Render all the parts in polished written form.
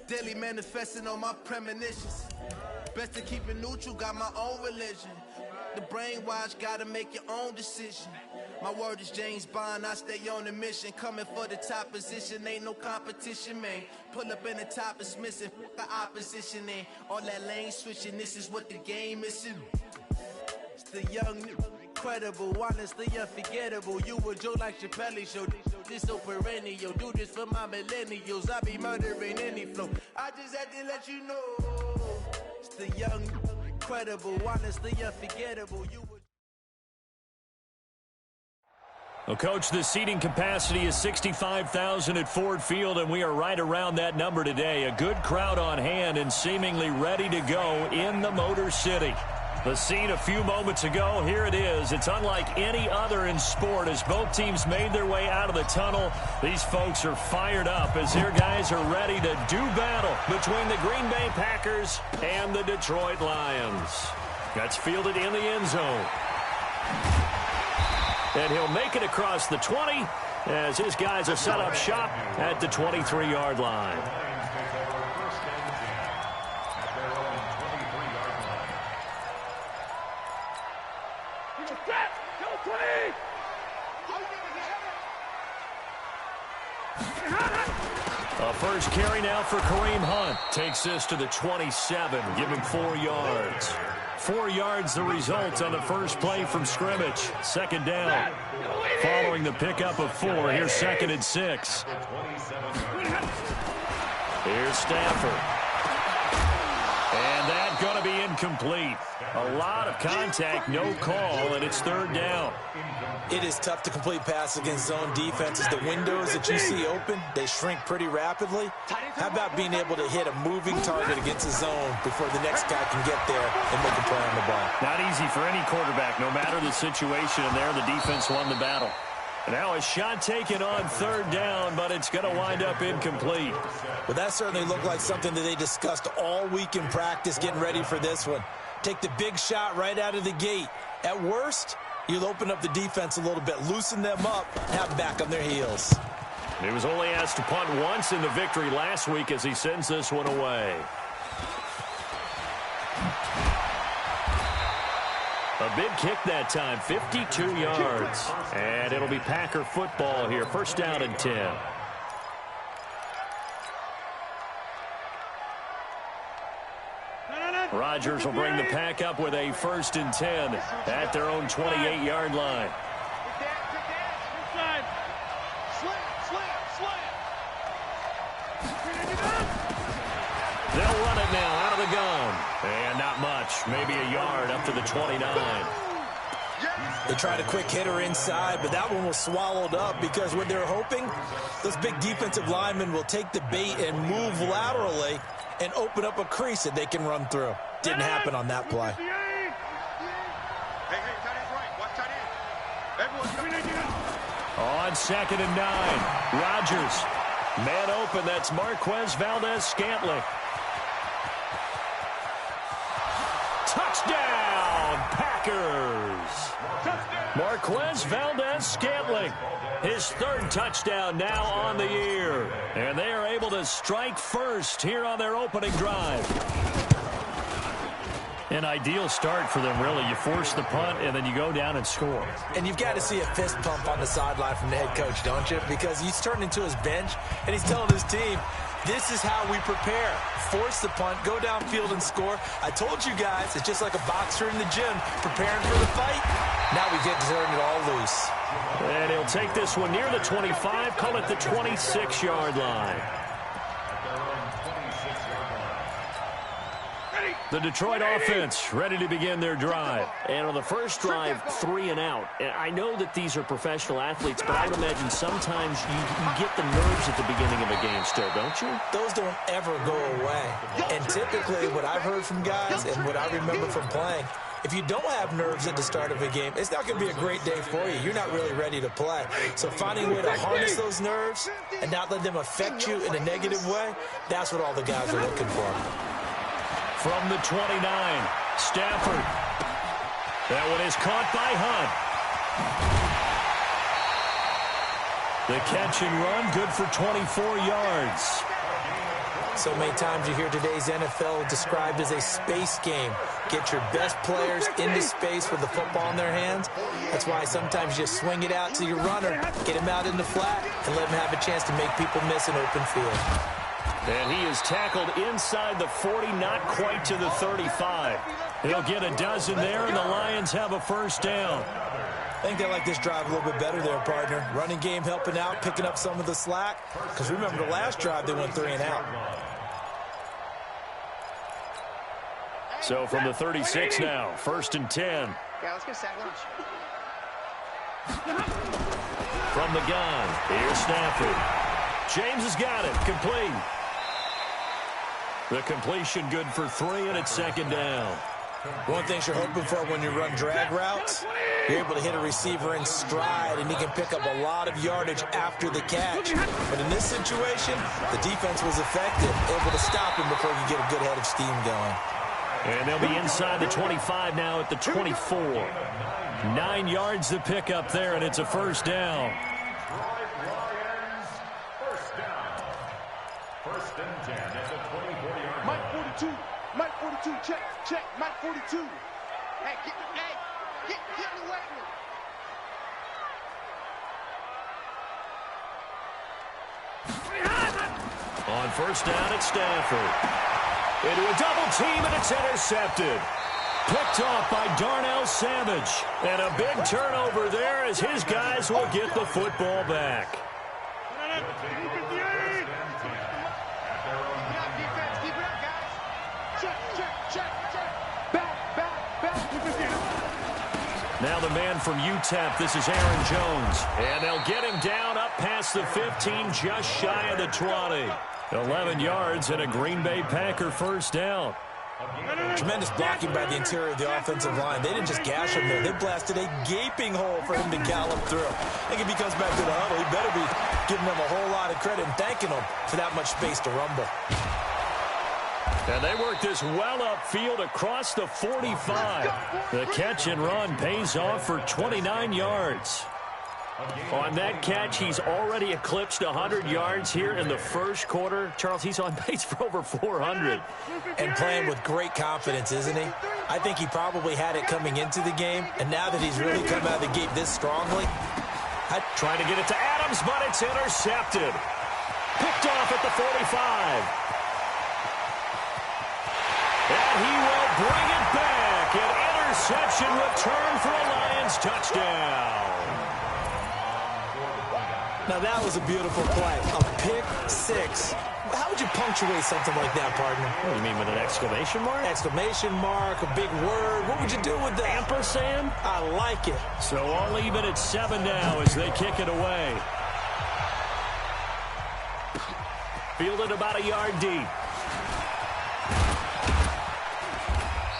Daily manifesting on my premonitions. Best to keep it neutral, got my own religion. The brainwash, gotta make your own decision. My word is James Bond, I stay on the mission. Coming for the top position, ain't no competition, man. Pull up in the top is missing, the opposition ain't. All that lane switching, this is what the game is. It's the young, incredible, honestly unforgettable. You a joke like Chappelle show. This so perennial, do this for my millennials. I be murdering any flow. I just had to let you know. It's the young, incredible, honestly unforgettable. Well, Coach, the seating capacity is 65,000 at Ford Field, and we are right around that number today. A good crowd on hand and seemingly ready to go in the Motor City. The scene a few moments ago, here it is. It's unlike any other in sport as both teams made their way out of the tunnel. These folks are fired up as their guys are ready to do battle between the Green Bay Packers and the Detroit Lions. That's fielded in the end zone. And he'll make it across the 20 as his guys are set up shop at the 23-yard line. A first carry now for Kareem Hunt. Takes this to the 27, give him 4 yards. 4 yards the result on the first play from scrimmage. Second down. Following the pickup of 4, here's 2nd and 6. Here's Stafford. And that's going to be incomplete. A lot of contact, no call, and it's 3rd down. It is tough to complete passes against zone defenses. The windows that you see open, they shrink pretty rapidly. How about being able to hit a moving target against a zone before the next guy can get there and make a play on the ball? Not easy for any quarterback, no matter the situation, and there the defense won the battle. Now a shot taken on 3rd down, but it's going to wind up incomplete. Well, that certainly looked like something that they discussed all week in practice getting ready for this one. Take the big shot right out of the gate. At worst, you'll open up the defense a little bit, loosen them up, have them back on their heels. He was only asked to punt once in the victory last week as he sends this one away. A big kick that time, 52 yards. And it'll be Packer football here, 1st down and 10. Rodgers will bring the Pack up with a 1st and 10 at their own 28-yard line. They'll run it now out of the gun. And not much, maybe a yard up to the 29. They tried a quick hitter inside, but that one was swallowed up because what they're hoping, those big defensive linemen will take the bait and move laterally and open up a crease that they can run through. Didn't happen on that play. On 2nd and 9, Rodgers. Man open, that's Marquez Valdez-Scantling. Touchdown, Packers! Marquez Valdez-Scantling, his 3rd touchdown now on the year. And they are able to strike first here on their opening drive. An ideal start for them, really. You force the punt, and then you go down and score. And you've got to see a fist pump on the sideline from the head coach, don't you? Because he's turning to his bench, and he's telling his team, this is how we prepare. Force the punt, go downfield and score. I told you guys, it's just like a boxer in the gym preparing for the fight. Now we get to turn it all loose. And he'll take this one near the 25, call it the 26-yard line. The Detroit offense ready to begin their drive. And on the first drive, 3 and out. And I know that these are professional athletes, but I would imagine sometimes you get the nerves at the beginning of a game still, don't you? Those don't ever go away. And typically what I've heard from guys and what I remember from playing, if you don't have nerves at the start of a game, it's not going to be a great day for you. You're not really ready to play. So finding a way to harness those nerves and not let them affect you in a negative way, that's what all the guys are looking for. From the 29, Stafford. That one is caught by Hunt. The catch and run, good for 24 yards. So many times you hear today's NFL described as a space game. Get your best players into space with the football in their hands. That's why sometimes you just swing it out to your runner, get him out in the flat, and let him have a chance to make people miss an open field. And he is tackled inside the 40, not quite to the 35. He'll get a dozen there, and the Lions have a first down. I think they like this drive a little bit better there, partner. Running game helping out, picking up some of the slack. Because remember, the last drive, they went 3 and out. So from the 36 now, 1st and 10. Yeah, let's get sack lunch. From the gun, here's Stafford. James has got it, complete. The completion good for 3, and it's 2nd down. One thing you're hoping for when you run drag routes, you're able to hit a receiver in stride, and he can pick up a lot of yardage after the catch. But in this situation, the defense was effective, able to stop him before he could get a good head of steam going. And they'll be inside the 25 now at the 24. 9 yards to pick up there, and it's a first down. First and 10 at the 24-yard line. Mike 42. Mike 42. Check. Mike 42. Hey, get in the way of me. On first down, it's Stafford. Into a double team, and it's intercepted. Picked off by Darnell Savage. And a big turnover there as his guys will get the football back. Now the man from UTEP, this is Aaron Jones. And they'll get him down up past the 15, just shy of the 20. 11 yards and a Green Bay Packer first down. Tremendous blocking by the interior of the offensive line. They didn't just gash him there. They blasted a gaping hole for him to gallop through. I think if he comes back to the huddle, he better be giving them a whole lot of credit and thanking them for that much space to rumble. And they work this well upfield across the 45. The catch and run pays off for 29 yards. On that catch, he's already eclipsed 100 yards here in the first quarter. Charles, he's on pace for over 400. And playing with great confidence, isn't he? I think he probably had it coming into the game, and now that he's really come out of the gate this strongly. Trying to get it to Adams, but it's intercepted. Picked off at the 45. And he will bring it back. An interception return for a Lions touchdown. Now that was a beautiful play. A pick six. How would you punctuate something like that, partner? What do you mean, with an exclamation mark? Exclamation mark, a big word. What would you do with that? Ampersand? I like it. So all even at 7 now as they kick it away. Fielded about a yard deep.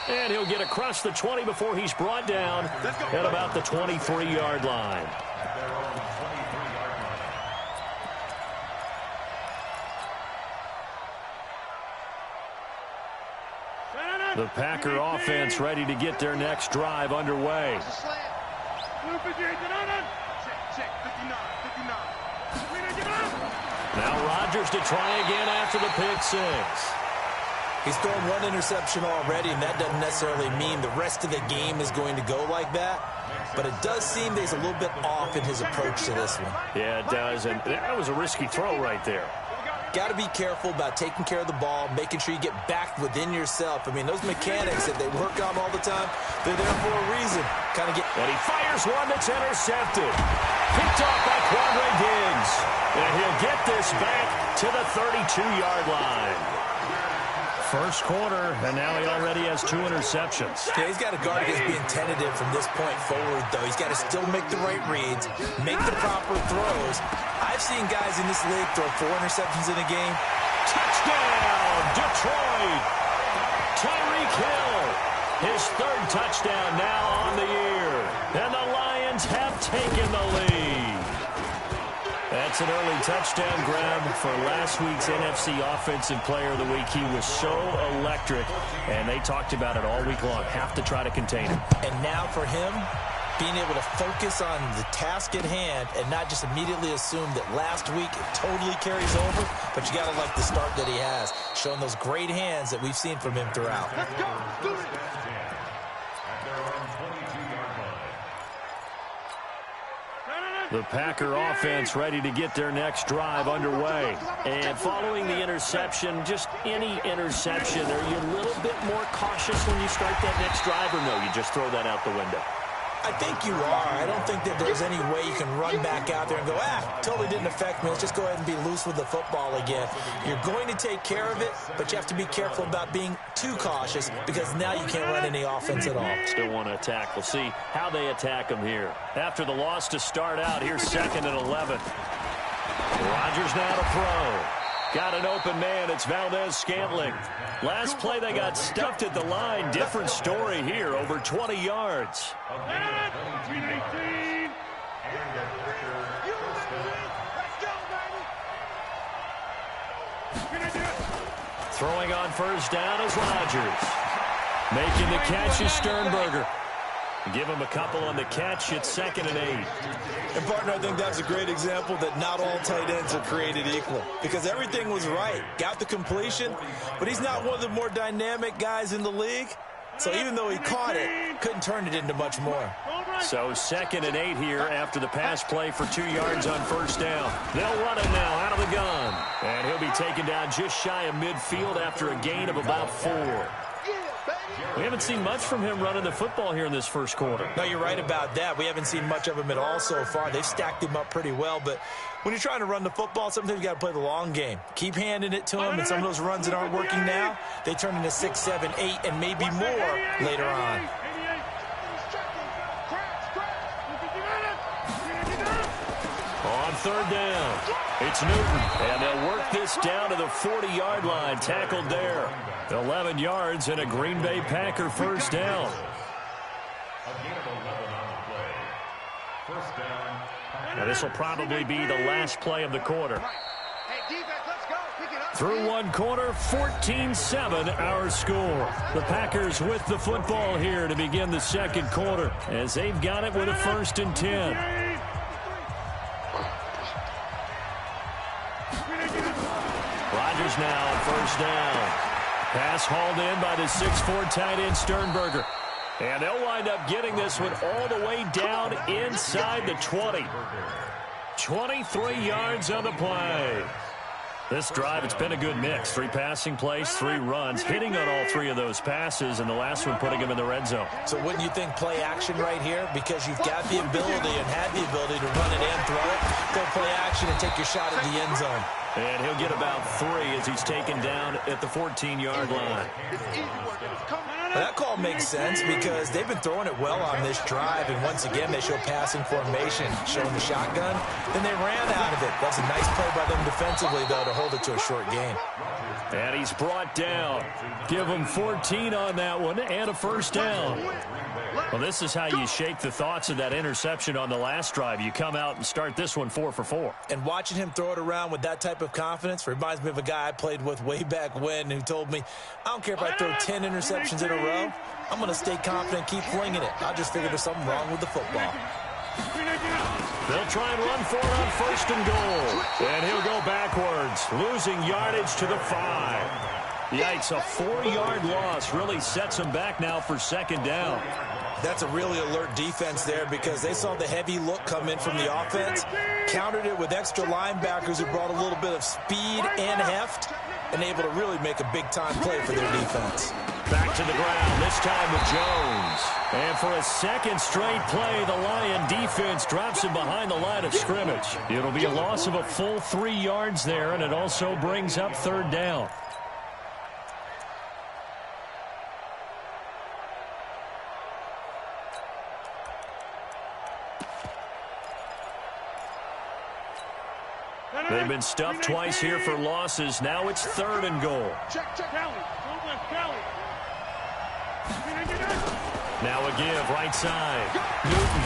And he'll get across the 20 before he's brought down at about the 23-yard line. The Packer offense ready to get their next drive underway. Now Rodgers to try again after the pick six. He's thrown one interception already, and that doesn't necessarily mean the rest of the game is going to go like that. But it does seem that he's a little bit off in his approach to this one. Yeah, it does, and that was a risky throw right there. Got to be careful about taking care of the ball, making sure you get back within yourself. I mean, those mechanics that they work on all the time, they're there for a reason. Kind of get. And he fires one that's intercepted. Picked off by Quandre Diggs. And he'll get this back to the 32-yard line. First quarter, and now he already has 2 interceptions. Yeah, he's got to guard against being tentative from this point forward, though. He's got to still make the right reads, make the proper throws. I've seen guys in this league throw 4 interceptions in a game. Touchdown, Detroit! Tyreek Hill, his 3rd touchdown now on the year. And the Lions have taken the lead. That's an early touchdown grab for last week's NFC Offensive Player of the Week. He was so electric, and they talked about it all week long. Have to try to contain him. And now for him, being able to focus on the task at hand and not just immediately assume that last week it totally carries over, but you got to like the start that he has. showing those great hands that we've seen from him throughout. Let's go. Let's do it. The Packer offense ready to get their next drive underway. And following the interception, just any interception, are you a little bit more cautious when you start that next drive, or no, you just throw that out the window? I think you are. I don't think that there's any way you can run back out there and go, totally didn't affect me. Let's just go ahead and be loose with the football again. You're going to take care of it, but you have to be careful about being too cautious because now you can't run any offense at all. Still want to attack. We'll see how they attack them here. After the loss to start out, here's 2nd and 11. Rodgers now to throw. Got an open man. It's Valdez-Scantling. Last play, they got stuffed at the line. Different story here, over 20 yards. Throwing on first down is Rodgers. Making the catch is Sternberger. Give him a couple on the catch. It's 2nd and 8. And, partner, I think that's a great example that not all tight ends are created equal because everything was right. Got the completion, but he's not one of the more dynamic guys in the league. So even though he caught it, couldn't turn it into much more. So 2nd and 8 here after the pass play for 2 yards on first down. They'll run it now out of the gun. And he'll be taken down just shy of midfield after a gain of about 4. We haven't seen much from him running the football here in this first quarter. No, you're right about that. We haven't seen much of him at all so far. They've stacked him up pretty well, but when you're trying to run the football, sometimes you got to play the long game. Keep handing it to him, and some of those runs that aren't working now, they turn into 6, 7, 8, and maybe more later on. On third down, it's Newton, and they'll work this down to the 40-yard line. Tackled there. 11 yards and a Green Bay Packer first down. Now this will probably be the last play of the quarter. Through one quarter, 14-7 our score. The Packers with the football here to begin the second quarter as they've got it with a 1st and 10. Rodgers now on first down. Pass hauled in by the 6'4" tight end Sternberger. And they'll wind up getting this one all the way down inside the 20. 23 yards on the play. This drive, it's been a good mix. 3 passing plays, 3 runs, hitting on all 3 of those passes, and the last one putting him in the red zone. So wouldn't you think play action right here? Because you've got the ability and had the ability to run it and throw it. Go play action and take your shot at the end zone. And he'll get about 3 as he's taken down at the 14-yard line. Well, that call makes sense because they've been throwing it well on this drive, and once again they show passing formation, showing the shotgun. Then they ran out of it. That's a nice play by them defensively, though, to hold it to a short gain. And he's brought down. Give him 14 on that one and a first down. Well, this is how you shake the thoughts of that interception on the last drive. You come out and start this one 4 for 4. And watching him throw it around with that type of confidence reminds me of a guy I played with way back when who told me, I don't care if I throw 10 interceptions in a row. I'm going to stay confident, keep flinging it. I just figured there's something wrong with the football. They'll try and run for it on 1st and goal. And he'll go backwards, losing yardage to the 5. Yikes, a 4-yard loss really sets him back now for 2nd down. That's a really alert defense there because they saw the heavy look come in from the offense, countered it with extra linebackers who brought a little bit of speed and heft, and able to really make a big-time play for their defense. Back to the ground, this time with Jones. And for a second straight play, the Lion defense drops him behind the line of scrimmage. It'll be a loss of a full 3 yards there, and it also brings up 3rd down. They've been stuffed twice here for losses. Now it's 3rd and goal. Now a give, right side. Newton.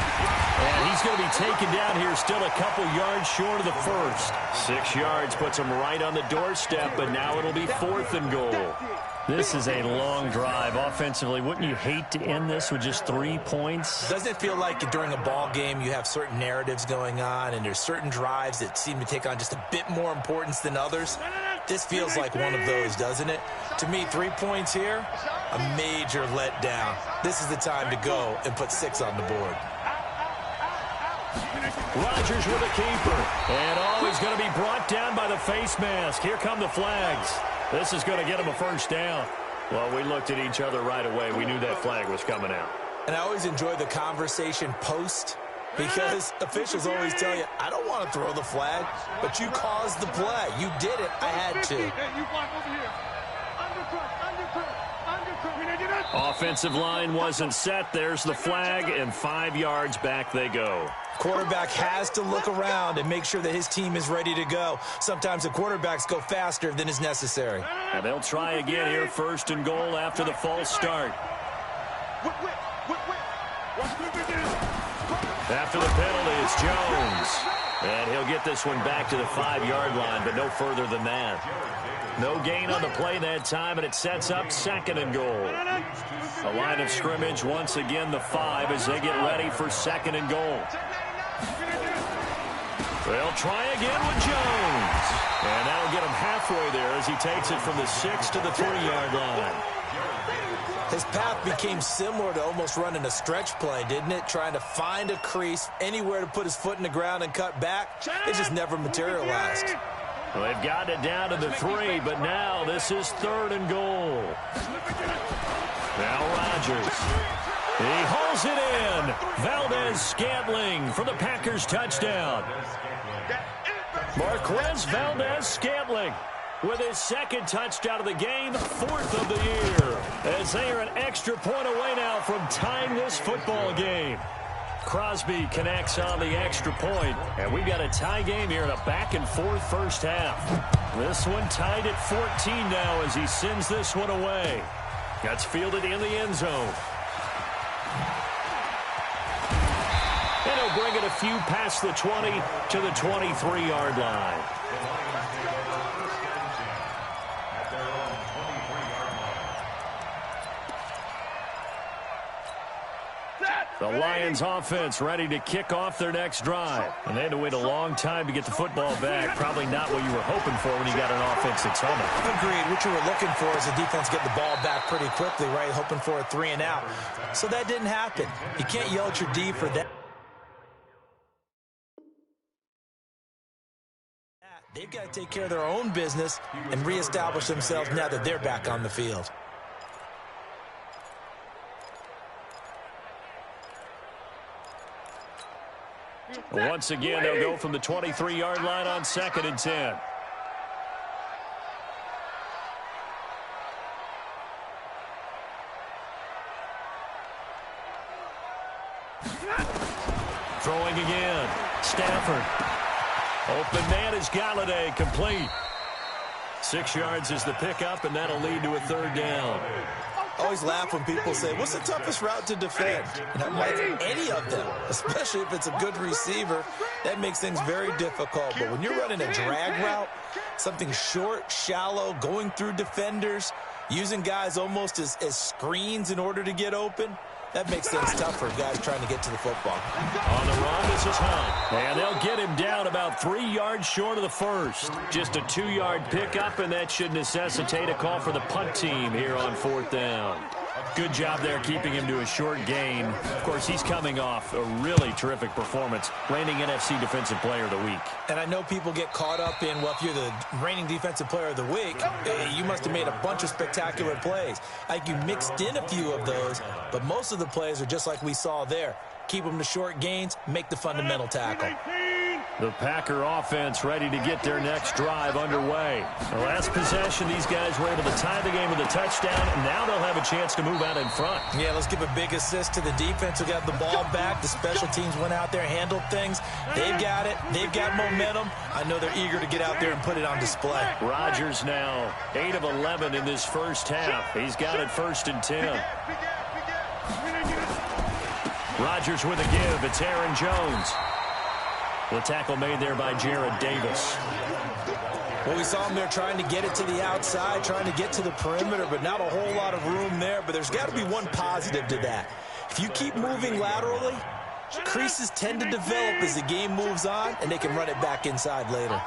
And he's going to be taken down here still a couple yards short of the 1st. 6 yards puts him right on the doorstep, but now it'll be 4th and goal. This is a long drive. Offensively, wouldn't you hate to end this with just 3 points? Doesn't it feel like during a ball game you have certain narratives going on and there's certain drives that seem to take on just a bit more importance than others? This feels like one of those, doesn't it? To me, 3 points here, a major letdown. This is the time to go and put 6 on the board. Rodgers with a keeper. And he's going to be brought down by the face mask. Here come the flags. This is going to get him a first down. Well, we looked at each other right away. We knew that flag was coming out. And I always enjoy the conversation post, because officials always tell you, I don't want to throw the flag, but you caused the play. You did it. I had to. Offensive line wasn't set. There's the flag, and 5 yards back they go. Quarterback has to look around and make sure that his team is ready to go. Sometimes the quarterbacks go faster than is necessary. And they'll try again here, 1st and goal after the false start. After the penalty, it's Jones. And he'll get this one back to the 5-yard line, but no further than that. No gain on the play that time, and it sets up 2nd and goal. The line of scrimmage, once again, the 5 as they get ready for 2nd and goal. They'll try again with Jones. And that'll get him halfway there as he takes it from the 6 to the 3-yard line. His path became similar to almost running a stretch play, didn't it? Trying to find a crease, anywhere to put his foot in the ground and cut back. It just never materialized. Well, they've got it down to the 3, but now this is 3rd and goal. Now Rodgers. He hauls it in. Valdez-Scantling for the Packers touchdown. Marquez Valdez-Scantling with his 2nd touchdown of the game, 4th of the year. As they are an extra point away now from tying this football game. Crosby connects on the extra point, and we've got a tie game here in a back-and-forth first half. This one tied at 14 now as he sends this one away. That's fielded in the end zone. And he'll bring it a few past the 20 to the 23-yard line. The Lions offense ready to kick off their next drive. And they had to wait a long time to get the football back. Probably not what you were hoping for when you got an offense that's humming. Agreed. What you were looking for is the defense getting the ball back pretty quickly, right? Hoping for a 3 and out. So that didn't happen. You can't yell at your D for that. They've got to take care of their own business and reestablish themselves now that they're back on the field. Once again, they'll go from the 23-yard line on 2nd and 10. Throwing again. Stafford. Open man is Galladay, complete. 6 yards is the pickup, and that'll lead to a 3rd down. I always laugh when people say, what's the toughest route to defend? And I'm like, any of them, especially if it's a good receiver. That makes things very difficult. But when you're running a drag route, something short, shallow, going through defenders, using guys almost as screens in order to get open, that makes things tough for guys trying to get to the football. On the run, this is Hunt. And they'll get him down about 3 yards short of the first. Just a 2-yard pickup, and that should necessitate a call for the punt team here on 4th down. Good job there keeping him to a short gain. Of course, he's coming off a really terrific performance, reigning NFC Defensive Player of the Week. And I know people get caught up in, well, if you're the reigning Defensive Player of the Week, you must have made a bunch of spectacular plays. Like you mixed in a few of those, but most of the plays are just like we saw there. Keep them to short gains, make the fundamental tackle. The Packer offense ready to get their next drive underway. The last possession, these guys were able to tie the game with a touchdown. Now they'll have a chance to move out in front. Yeah, let's give a big assist to the defense who got the ball back. The special teams went out there, handled things. They've got it. They've got momentum. I know they're eager to get out there and put it on display. Rodgers now 8 of 11 in this first half. He's got it 1st and 10. Rodgers with a give. It's Aaron Jones. The tackle made there by Jared Davis. Well, we saw him there trying to get it to the outside, trying to get to the perimeter, but not a whole lot of room there. But there's got to be one positive to that. If you keep moving laterally, creases tend to develop as the game moves on, and they can run it back inside later.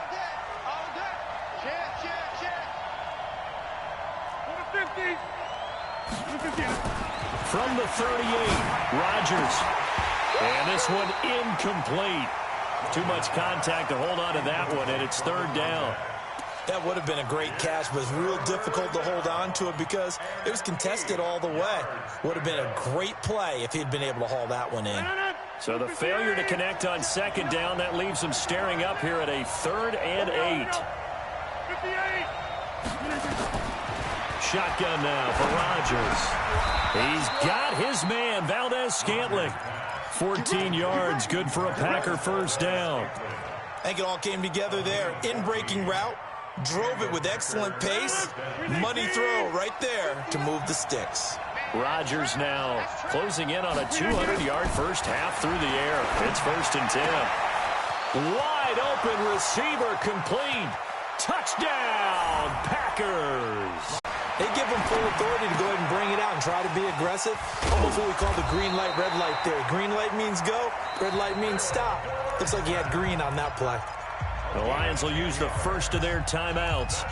From the 38, Rodgers. And this one incomplete. Too much contact to hold on to that one, and it's third down. That would have been a great catch, but it's real difficult to hold on to it because it was contested all the way. Would have been a great play if he'd been able to haul that one in. So the failure to connect on second down, that leaves him staring up here at a 3rd and 8. Shotgun now for Rodgers. He's got his man, Valdez-Scantling. 14 yards, good for a Packer first down. I think it all came together there. In-breaking route, drove it with excellent pace. Money throw right there to move the sticks. Rodgers now closing in on a 200-yard first half through the air. It's 1st and 10. Wide open receiver complete. Touchdown, Packers. They give him full authority to go ahead and bring it out and try to be aggressive. Almost what we call the green light, red light there. Green light means go, red light means stop. Looks like he had green on that play. The Lions will use the first of their timeouts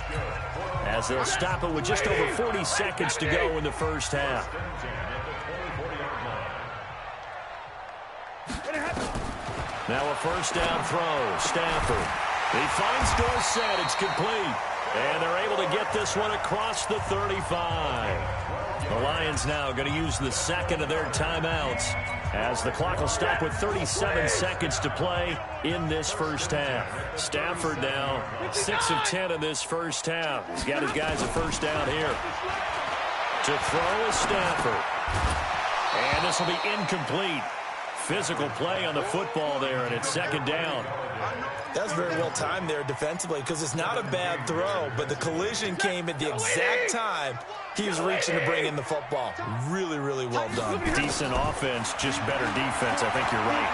as they'll stop it with just over 40 seconds to go in the first half. Now a first down throw. Stafford. He finds Dorsett. It's complete. And they're able to get this one across the 35. The Lions now going to use the second of their timeouts as the clock will stop with 37 seconds to play in this first half. Stafford now 6 of 10 in this first half. He's got his guys a first down here. To throw is Stafford. And this will be incomplete. Physical play on the football there, and it's 2nd down. That's very well timed there defensively because it's not a bad throw, but the collision came at the exact time he was reaching to bring in the football. Really, really well done. Decent offense, just better defense. I think you're right.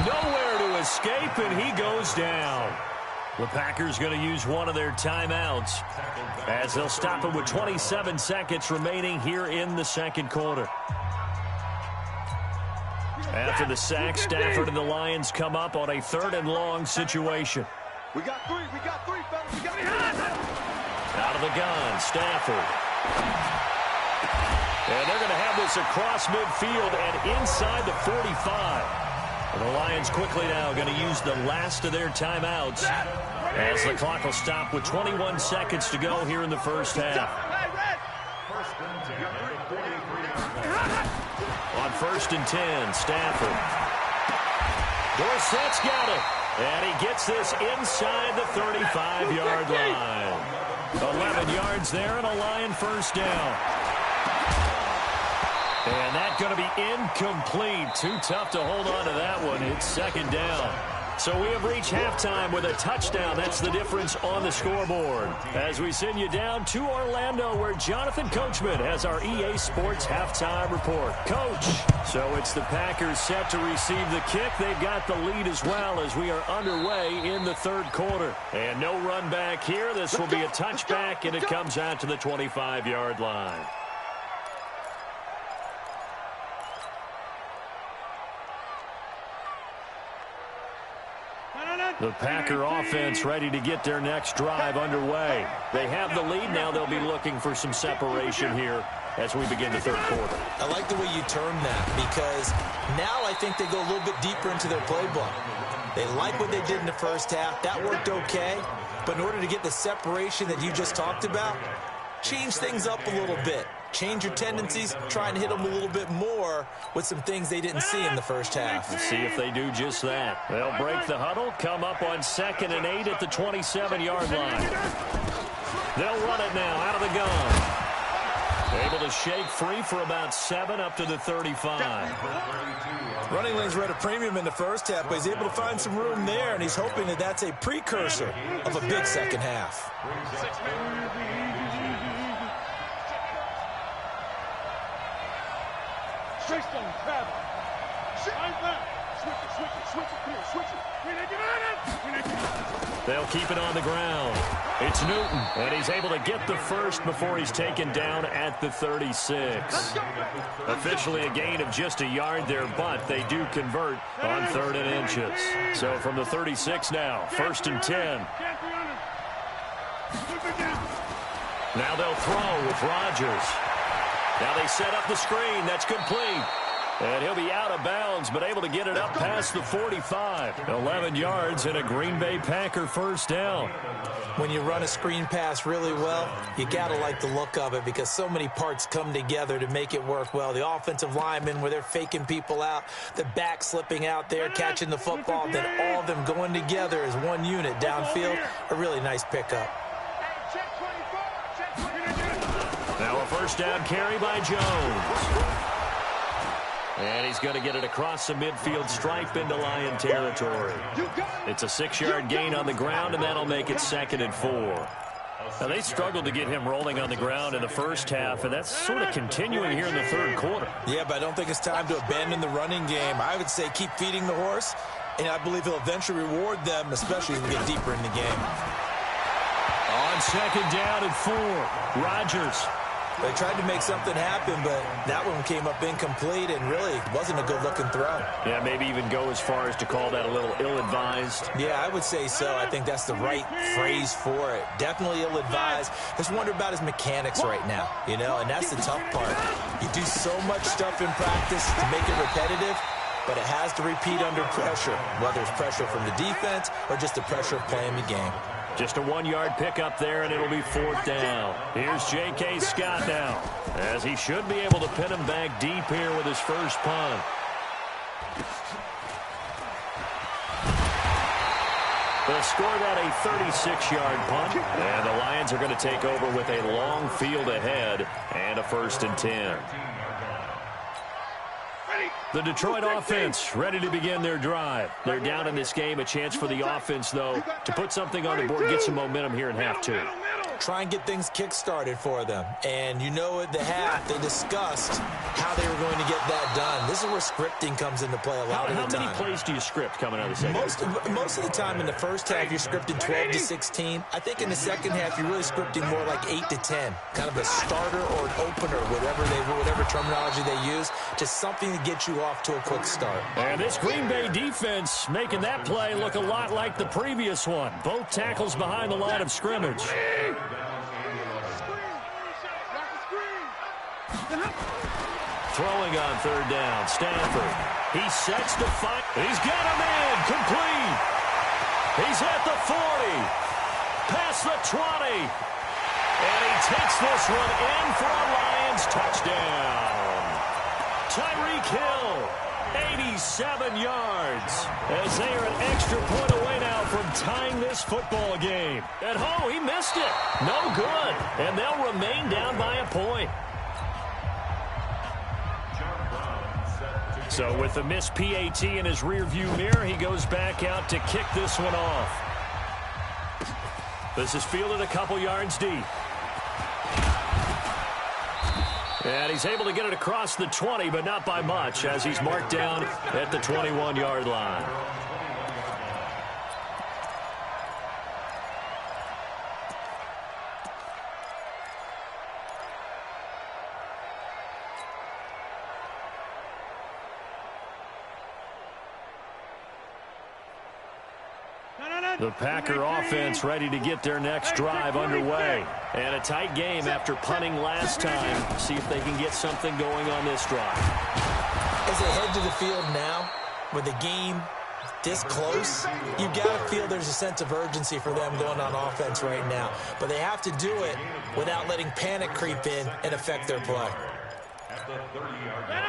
Nowhere to escape, and he goes down. The Packers going to use one of their timeouts as they'll stop it with 27 seconds remaining here in the second quarter. After the sack, Stafford and the Lions come up on a 3rd and long situation. We got three, fellas. We got three. Out of the gun, Stafford. And they're going to have this across midfield and inside the 45. And the Lions quickly now going to use the last of their timeouts as the clock will stop with 21 seconds to go here in the first half. On 1st and 10, Stafford. Dorsett's got it. And he gets this inside the 35-yard line. 11 yards there and a Lion first down. And that's going to be incomplete. Too tough to hold on to that one. It's 2nd down. So we have reached halftime with a touchdown. That's the difference on the scoreboard. As we send you down to Orlando, where Jonathan Coachman has our EA Sports halftime report. Coach, so it's the Packers set to receive the kick. They've got the lead as well as we are underway in the 3rd quarter. And no run back here. This will be a touchback, and it comes out to the 25-yard line. The Packer offense ready to get their next drive underway. They have the lead now. They'll be looking for some separation here as we begin the 3rd quarter. I like the way you term that because now I think they go a little bit deeper into their playbook. They like what they did in the first half. That worked okay. But in order to get the separation that you just talked about, change things up a little bit. Change your tendencies, try and hit them a little bit more with some things they didn't see in the first half. Let's see if they do just that. They'll break the huddle, come up on 2nd and 8 at the 27-yard line. They'll run it now out of the gun. Able to shake free for about 7 up to the 35. Running lanes were at a premium in the first half, but he's able to find some room there, and he's hoping that that's a precursor of a big second half. Straight stone, grab it. Switch it. They'll keep it on the ground. It's Newton, and he's able to get the first before he's taken down at the 36. Officially a gain of just a yard there, but they do convert on 3rd and inches. So from the 36 now, 1st and 10. Now they'll throw with Rodgers. Now they set up the screen. That's complete. And he'll be out of bounds, but able to get it up past the 45. 11 yards and a Green Bay Packer first down. When you run a screen pass really well, you got to like the look of it because so many parts come together to make it work well. The offensive linemen, where they're faking people out, the back slipping out there, catching the football, then all of them going together as one unit downfield. A really nice pickup. Now a first down carry by Jones. And he's going to get it across the midfield stripe into Lion territory. It's a 6-yard gain on the ground, and that'll make it 2nd and 4. Now, they struggled to get him rolling on the ground in the first half, and that's sort of continuing here in the third quarter. Yeah, but I don't think it's time to abandon the running game. I would say keep feeding the horse, and I believe he'll eventually reward them, especially as we get deeper in the game. On 2nd down and 4, Rodgers. They tried to make something happen, but that one came up incomplete and really wasn't a good-looking throw. Yeah, maybe even go as far as to call that a little ill-advised. Yeah, I would say so. I think that's the right phrase for it. Definitely ill-advised. Just wonder about his mechanics right now, you know, and that's the tough part. You do so much stuff in practice to make it repetitive, but it has to repeat under pressure, whether it's pressure from the defense or just the pressure of playing the game. Just a 1-yard pickup there, and it'll be 4th down. Here's J.K. Scott now, as he should be able to pin him back deep here with his first punt. They'll score that a 36-yard punt, and the Lions are going to take over with a long field ahead and a 1st and 10. The Detroit offense ready to begin their drive. They're down in this game. A chance for the offense, though, to put something on the board, get some momentum here in half 2. Try and get things kick-started for them. And you know at the half, they discussed how they were going to get that done. This is where scripting comes into play a lot of the time. How many plays do you script coming out of the second half? Most of the time in the first half, you're scripting 12 to 16. I think in the second half, you're really scripting more like 8 to 10. Kind of a starter or an opener, whatever terminology they use. Just something to get you off to a quick start. And this Green Bay defense making that play look a lot like the previous one. Both tackles behind the line of scrimmage. Throwing on 3rd down, Stanford. He sets to fight. He's got him in, complete. He's at the 40, past the 20. And he takes this one in for a Lions touchdown. Tyreek Hill, 87 yards, as they are an extra point away now from tying this football game. And he missed it. No good. And they'll remain down by a point. So with the missed PAT in his rearview mirror, he goes back out to kick this one off. This is fielded a couple yards deep. And he's able to get it across the 20, but not by much, as he's marked down at the 21-yard line. The Packer offense ready to get their next drive underway. And a tight game after punting last time. See if they can get something going on this drive. As they head to the field now, with the game this close, you got to feel there's a sense of urgency for them going on offense right now. But they have to do it without letting panic creep in and affect their play.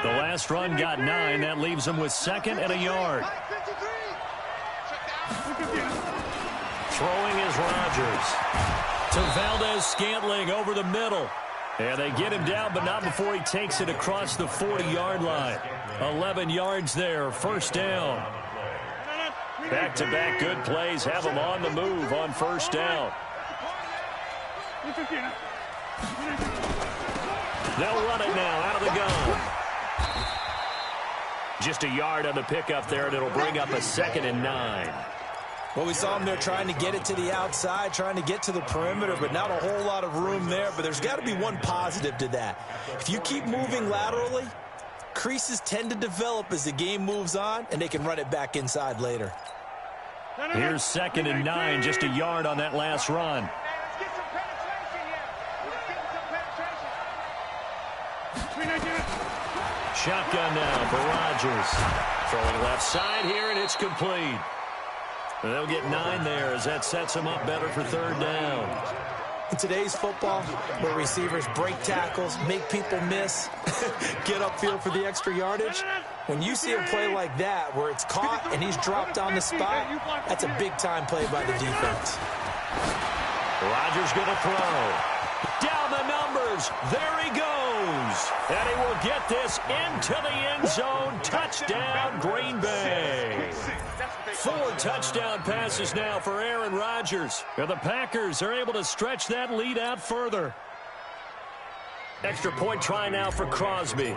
The last run got 9. That leaves them with 2nd and a yard. Throwing is Rodgers. To Valdez-Scantling over the middle. And they get him down, but not before he takes it across the 40-yard line. 11 yards there, 1st down. Back-to-back good plays have him on the move on 1st down. They'll run it now out of the gun. Just a yard on the pickup there, and it'll bring up a 2nd and 9. Well, we saw them there trying to get it to the outside, trying to get to the perimeter, but not a whole lot of room there. But there's got to be one positive to that. If you keep moving laterally, creases tend to develop as the game moves on, and they can run it back inside later. Here's 2nd and 9, just a yard on that last run. Shotgun now for Rodgers. Throwing left side here, and it's complete. And they'll get 9 there as that sets them up better for third down. In today's football, where receivers break tackles, make people miss, get upfield for the extra yardage, when you see a play like that where it's caught and he's dropped on the spot, that's a big-time play by the defense. Rodgers going to throw. Down the numbers. There he goes. And he will get this into the end zone. Touchdown, Green Bay. 4 touchdown passes now for Aaron Rodgers. And the Packers are able to stretch that lead out further. Extra point try now for Crosby.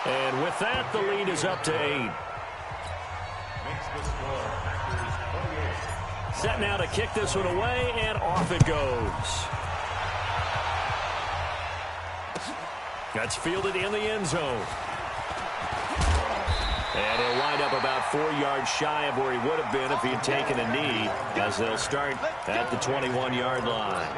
And with that, the lead is up to 8. Set now to kick this one away, and off it goes. That's fielded in the end zone. And he'll wind up about 4 yards shy of where he would have been if he had taken a knee, as they'll start at the 21-yard line.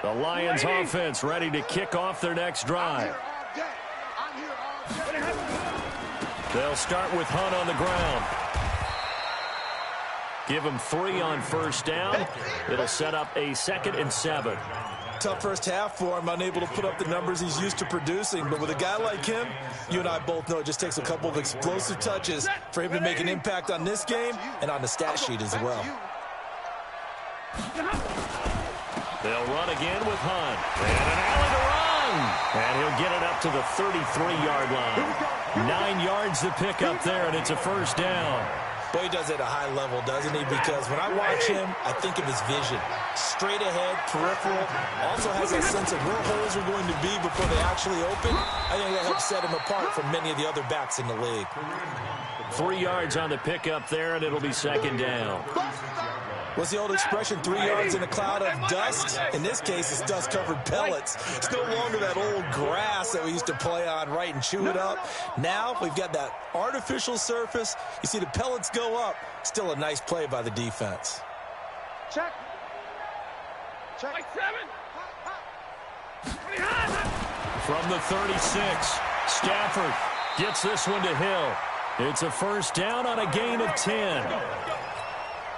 The Lions offense ready to kick off their next drive. They'll start with Hunt on the ground. Give him 3 on first down. It'll set up a 2nd and 7. Tough first half for him, unable to put up the numbers he's used to producing. But with a guy like him, you and I both know it just takes a couple of explosive touches for him to make an impact on this game and on the stat sheet as well. They'll run again with Hunt. And an alley to run. And he'll get it up to the 33-yard line. 9 yards to pick up there, and it's a first down. Boy, he does it at a high level, doesn't he? Because when I watch him, I think of his vision. Straight ahead, peripheral. Also has that sense of where holes are going to be before they actually open. I think that helps set him apart from many of the other backs in the league. 3 yards on the pickup there, and it'll be 2nd down. What's the old expression, 3 yards in a cloud of dust? In this case, it's dust-covered pellets. It's no longer that old grass that we used to play on, right, and chew it up. Now we've got that artificial surface. You see the pellets go up. Still a nice play by the defense. Check. Check. 7. From the 36, Stafford gets this one to Hill. It's a first down on a gain of 10.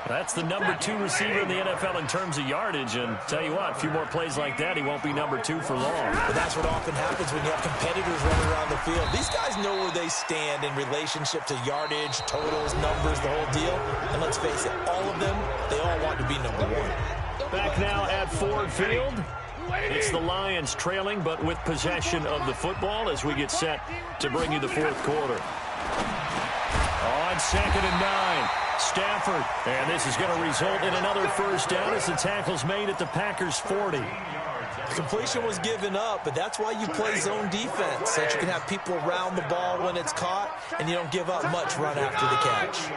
That's the number 2 receiver in the NFL in terms of yardage, and tell you what, a few more plays like that, he won't be number 2 for long. But that's what often happens when you have competitors running around the field. These guys know where they stand in relationship to yardage, totals, numbers, the whole deal. And let's face it, all of them, they all want to be number 1. Back now at Ford Field. It's the Lions trailing, but with possession of the football as we get set to bring you the 4th quarter. On 2nd and 9. Stafford, and this is going to result in another first down as the tackle's made at the Packers' 40. The completion was given up, but that's why you play zone defense, so that you can have people around the ball when it's caught, and you don't give up much run after the catch.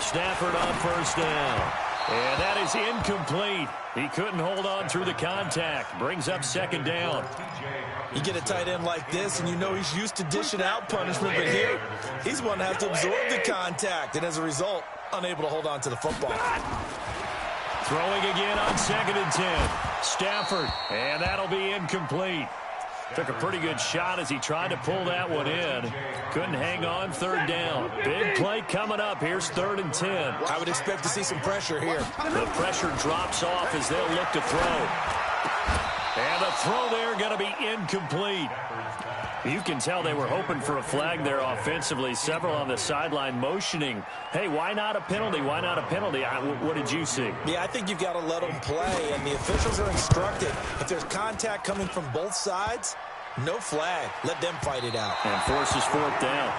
Stafford on first down, and that is incomplete. He couldn't hold on through the contact. Brings up 2nd down. You get a tight end like this, and you know he's used to dishing out punishment, but here, he's one to have to absorb the contact, and as a result, unable to hold on to the football. Throwing again on 2nd and 10. Stafford, and that'll be incomplete. Took a pretty good shot as he tried to pull that one in. Couldn't hang on, 3rd down. Big play coming up. Here's 3rd and 10. I would expect to see some pressure here. The pressure drops off as they'll look to throw. And the throw there going to be incomplete. You can tell they were hoping for a flag there offensively. Several on the sideline motioning. Hey, why not a penalty? Why not a penalty? What did you see? Yeah, I think you've got to let them play, and the officials are instructed. If there's contact coming from both sides, no flag. Let them fight it out. And forces 4th down.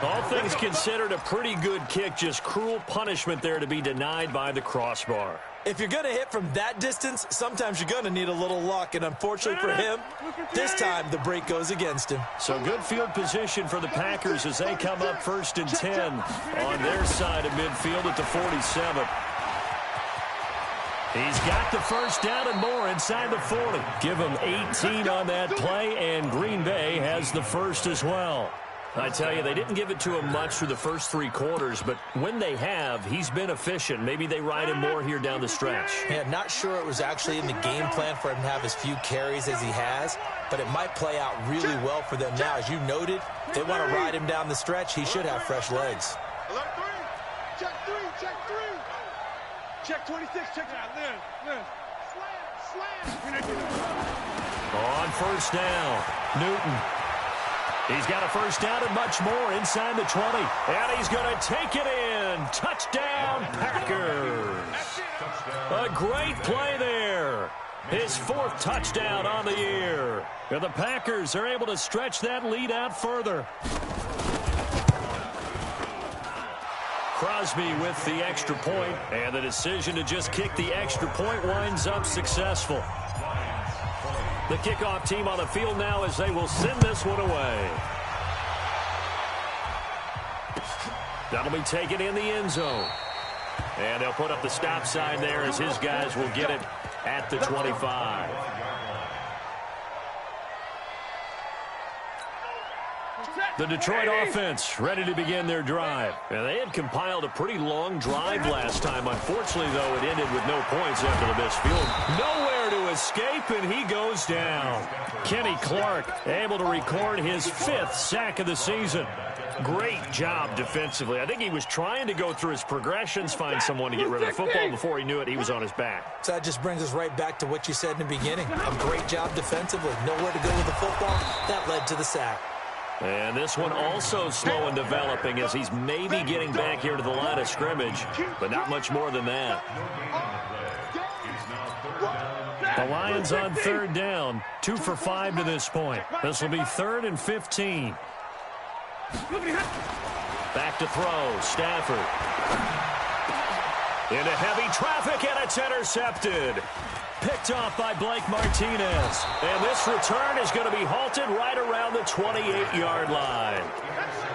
All things considered, a pretty good kick. Just cruel punishment there to be denied by the crossbar. If you're going to hit from that distance, sometimes you're going to need a little luck. And unfortunately for him, this time the break goes against him. So good field position for the Packers as they come up 1st and 10 on their side of midfield at the 47. He's got the first down and more inside the 40. Give him 18 on that play, and Green Bay has the first as well. I tell you, they didn't give it to him much through the first 3 quarters, but when they have, he's been efficient. Maybe they ride him more here down the stretch. Yeah, not sure it was actually in the game plan for him to have as few carries as he has, but it might play out really well for them now. As you noted, if they want to ride him down the stretch, he should have fresh legs. Check 3, check 3. Check 26, check out. Slam. On first down, Newton. He's got a first down and much more inside the 20. And he's going to take it in. Touchdown, Packers. A great play there. His 4th touchdown on the year. And the Packers are able to stretch that lead out further. Crosby with the extra point, and the decision to just kick the extra point winds up successful. The kickoff team on the field now as they will send this one away. That'll be taken in the end zone. And they'll put up the stop sign there as his guys will get it at the 25. The Detroit offense ready to begin their drive. And they had compiled a pretty long drive last time. Unfortunately, though, it ended with no points after the missed field. Nowhere to escape, and he goes down. Kenny Clark able to record his 5th sack of the season. Great job defensively. I think he was trying to go through his progressions, find someone to get rid of the football. Before he knew it, he was on his back. So that just brings us right back to what you said in the beginning. A great job defensively. Nowhere to go with the football. That led to the sack. And this one also slow in developing as he's maybe getting back here to the line of scrimmage, but not much more than that. The Lions on 3rd down, 2 for 5 to this point. This will be 3rd and 15. Back to throw, Stafford. Into heavy traffic, and it's intercepted. Picked off by Blake Martinez. And this return is going to be halted right around the 28-yard line.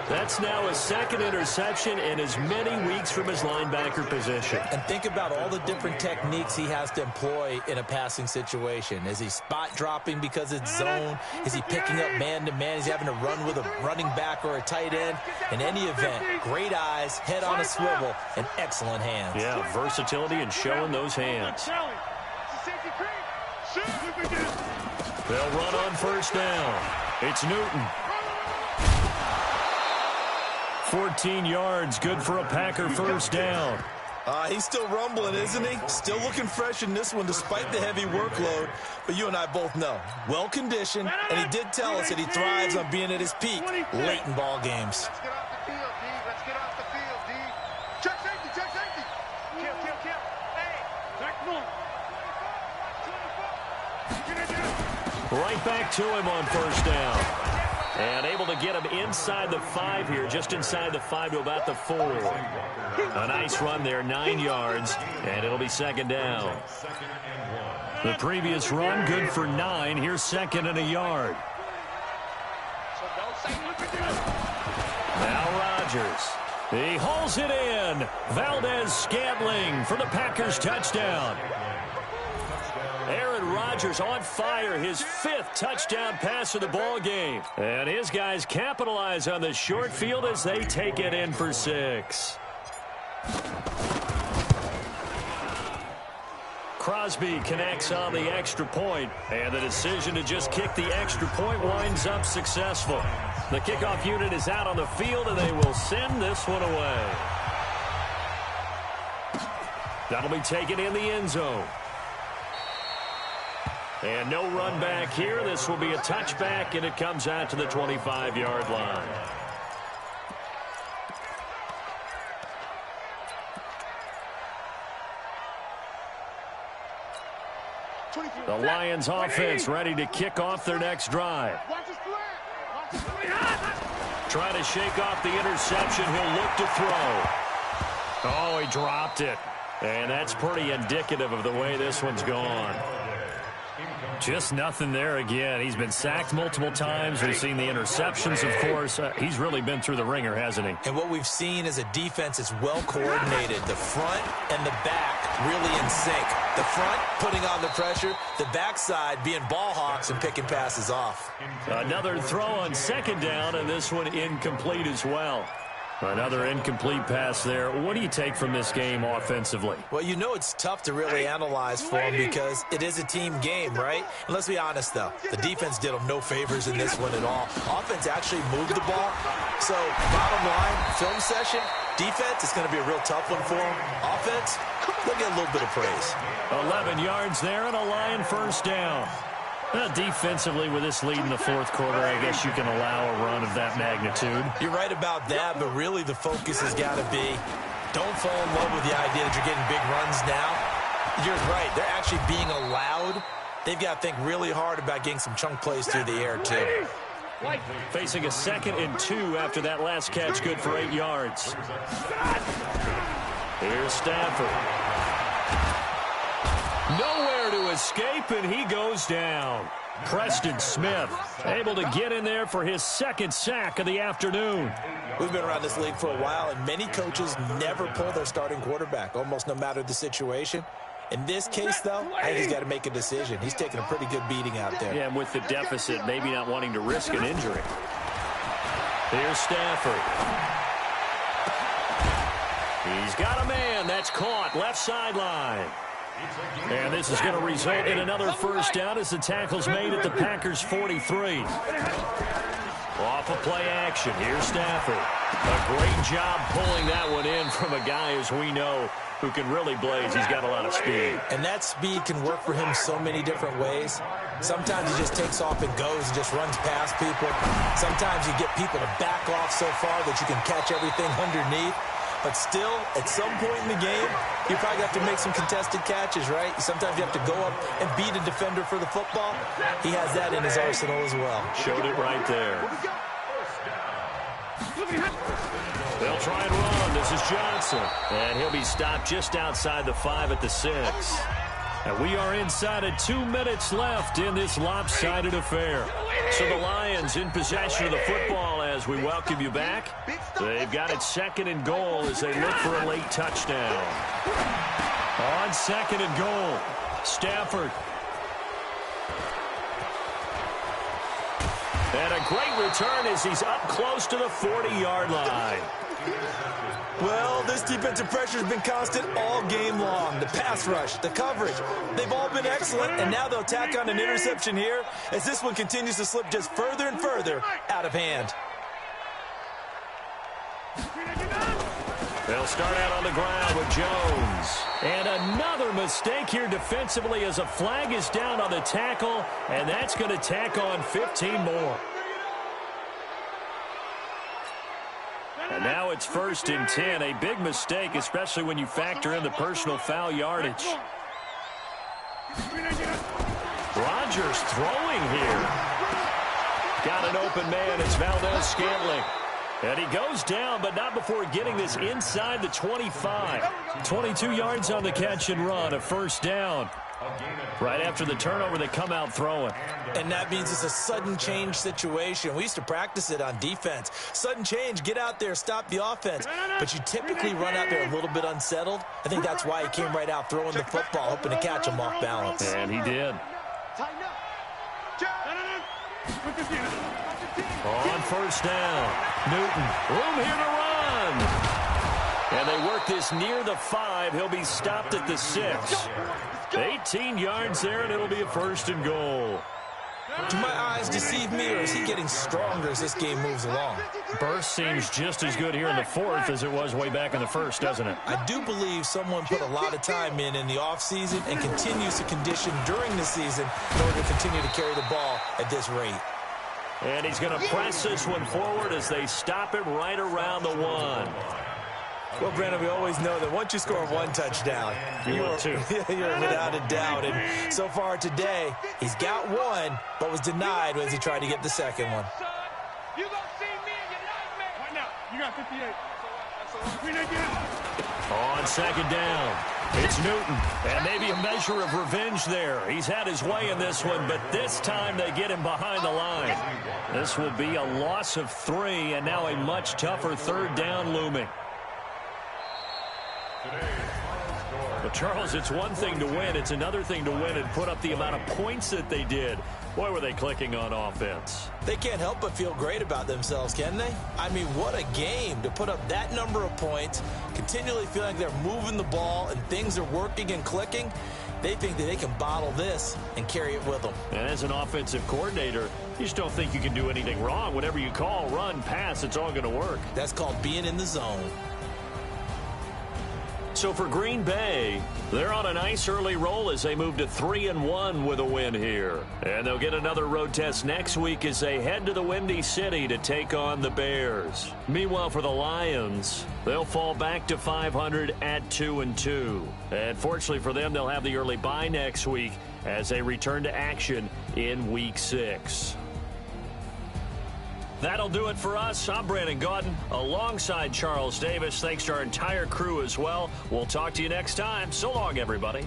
That's now his 2nd interception in as many weeks from his linebacker position. And think about all the different techniques he has to employ in a passing situation. Is he spot dropping because it's zone? Is he picking up man-to-man? Is he having to run with a running back or a tight end? In any event, great eyes, head on a swivel, and excellent hands. Yeah, versatility and showing those hands. They'll run on first down. It's Newton. 14 yards, good for a Packer first down. He's still rumbling, isn't he? Still looking fresh in this one despite the heavy workload. But you and I both know, well-conditioned, and he did tell us that he thrives on being at his peak late in ball games. Let's get off the field, D. Let's get off the field, D. Check safety, check safety. Kill. Hey, back one. Right back to him on first down. And able to get him inside the 5 here, just inside the 5 to about the 4. A nice run there, 9 yards, and it'll be 2nd down. The previous run, good for 9. Here's 2nd and a yard. Now Rodgers. He hauls it in. Valdez-Scantling for the Packers touchdown. Aaron Rodgers on fire, his 5th touchdown pass of the ball game. And his guys capitalize on the short field as they take it in for 6. Crosby connects on the extra point, and the decision to just kick the extra point winds up successful. The kickoff unit is out on the field, and they will send this one away. That'll be taken in the end zone. And no run back here. This will be a touchback, and it comes out to the 25-yard line. The Lions offense ready to kick off their next drive. Trying to shake off the interception. He'll look to throw. Oh, he dropped it. And that's pretty indicative of the way this one's gone. Just nothing there again. He's been sacked multiple times. We've seen the interceptions, of course. He's really been through the ringer, hasn't he? And what we've seen is a defense is well coordinated. The front and the back really in sync. The front putting on the pressure, the backside being ball hawks and picking passes off. Another throw on second down, and this one incomplete as well. Another incomplete pass there. What do you take from this game offensively? Well, you know it's tough to really analyze for them because it is a team game, right? And let's be honest, though. The defense did them no favors in this one at all. Offense actually moved the ball. So, bottom line, film session, defense, it's going to be a real tough one for them. Offense, they'll get a little bit of praise. 11 yards there and a Lion first down. Defensively, with this lead in the fourth quarter, I guess you can allow a run of that magnitude. You're right about that, but really the focus has got to be don't fall in love with the idea that you're getting big runs now. You're right. They're actually being allowed. They've got to think really hard about getting some chunk plays through the air, too. Facing a 2nd and 2 after that last catch, good for 8 yards. Here's Stafford. Nowhere to escape, and he goes down. Preston Smith able to get in there for his 2nd sack of the afternoon. We've been around this league for a while, and many coaches never pull their starting quarterback, almost no matter the situation. In this case, though, I think he's got to make a decision. He's taking a pretty good beating out there. Yeah, and with the deficit, maybe not wanting to risk an injury. Here's Stafford. He's got a man. That's caught. Left sideline. And this is going to result in another first down as the tackle's made at the Packers' 43. Off of play action. Here's Stafford. A great job pulling that one in from a guy, as we know, who can really blaze. He's got a lot of speed. And that speed can work for him so many different ways. Sometimes he just takes off and goes and just runs past people. Sometimes you get people to back off so far that you can catch everything underneath. But still, at some point in the game, you probably have to make some contested catches, right? Sometimes you have to go up and beat a defender for the football. He has that in his arsenal as well. Showed it right there. They'll try and run. This is Johnson. And he'll be stopped just outside the 5 at the 6. And we are inside of 2 minutes left in this lopsided affair. So the Lions in possession of the football as we welcome you back. They've got it 2nd and goal as they look for a late touchdown. On 2nd and goal, Stafford. And a great return as he's up close to the 40-yard line. Well, this defensive pressure has been constant all game long. The pass rush, the coverage, they've all been excellent, and now they'll tack on an interception here as this one continues to slip just further and further out of hand. They'll start out on the ground with Jones. And another mistake here defensively as a flag is down on the tackle, and that's going to tack on 15 more. And now it's 1st and 10. A big mistake, especially when you factor in the personal foul yardage. Rodgers throwing here. Got an open man. It's Valdez-Scantling. And he goes down, but not before getting this inside the 25. 22 yards on the catch and run, a first down. Right after the turnover, they come out throwing. And that means it's a sudden change situation. We used to practice it on defense. Sudden change, get out there, stop the offense. But you typically run out there a little bit unsettled. I think that's why he came right out throwing the football, hoping to catch him off balance. And he did. On first down, Newton, room here to run. And they work this near the 5. He'll be stopped at the 6. 18 yards there, and it'll be a 1st and goal. Do my eyes deceive me, or is he getting stronger as this game moves along? Burst seems just as good here in the 4th as it was way back in the 1st, doesn't it? I do believe someone put a lot of time in the offseason and continues to condition during the season in order to continue to carry the ball at this rate. And he's going to press this one forward as they stop it right around the 1. Well, Brandon, we always know that once you score 1 touchdown, you're without a doubt. And so far today, he's got 1, but was denied as he tried to get the 2nd one. You gonna see me in your nightmare. Right now, you got 58. On 2nd down, It's Newton, and maybe a measure of revenge there. He's had his way in this one, but this time they get him behind the line. This will be a loss of 3, and now a much tougher 3rd down looming. But, Charles, it's one thing to win. It's another thing to win and put up the amount of points that they did. Boy, were they clicking on offense. They can't help but feel great about themselves, can they? I mean, what a game to put up that number of points, continually feeling like they're moving the ball and things are working and clicking. They think that they can bottle this and carry it with them. And as an offensive coordinator, you just don't think you can do anything wrong. Whatever you call, run, pass, it's all going to work. That's called being in the zone. So for Green Bay, they're on a nice early roll as they move to 3-1 with a win here. And they'll get another road test next week as they head to the Windy City to take on the Bears. Meanwhile, for the Lions, they'll fall back to 500 at 2-2. And fortunately for them, they'll have the early bye next week as they return to action in Week 6. That'll do it for us. I'm Brandon Gaudin alongside Charles Davis. Thanks to our entire crew as well. We'll talk to you next time. So long, everybody.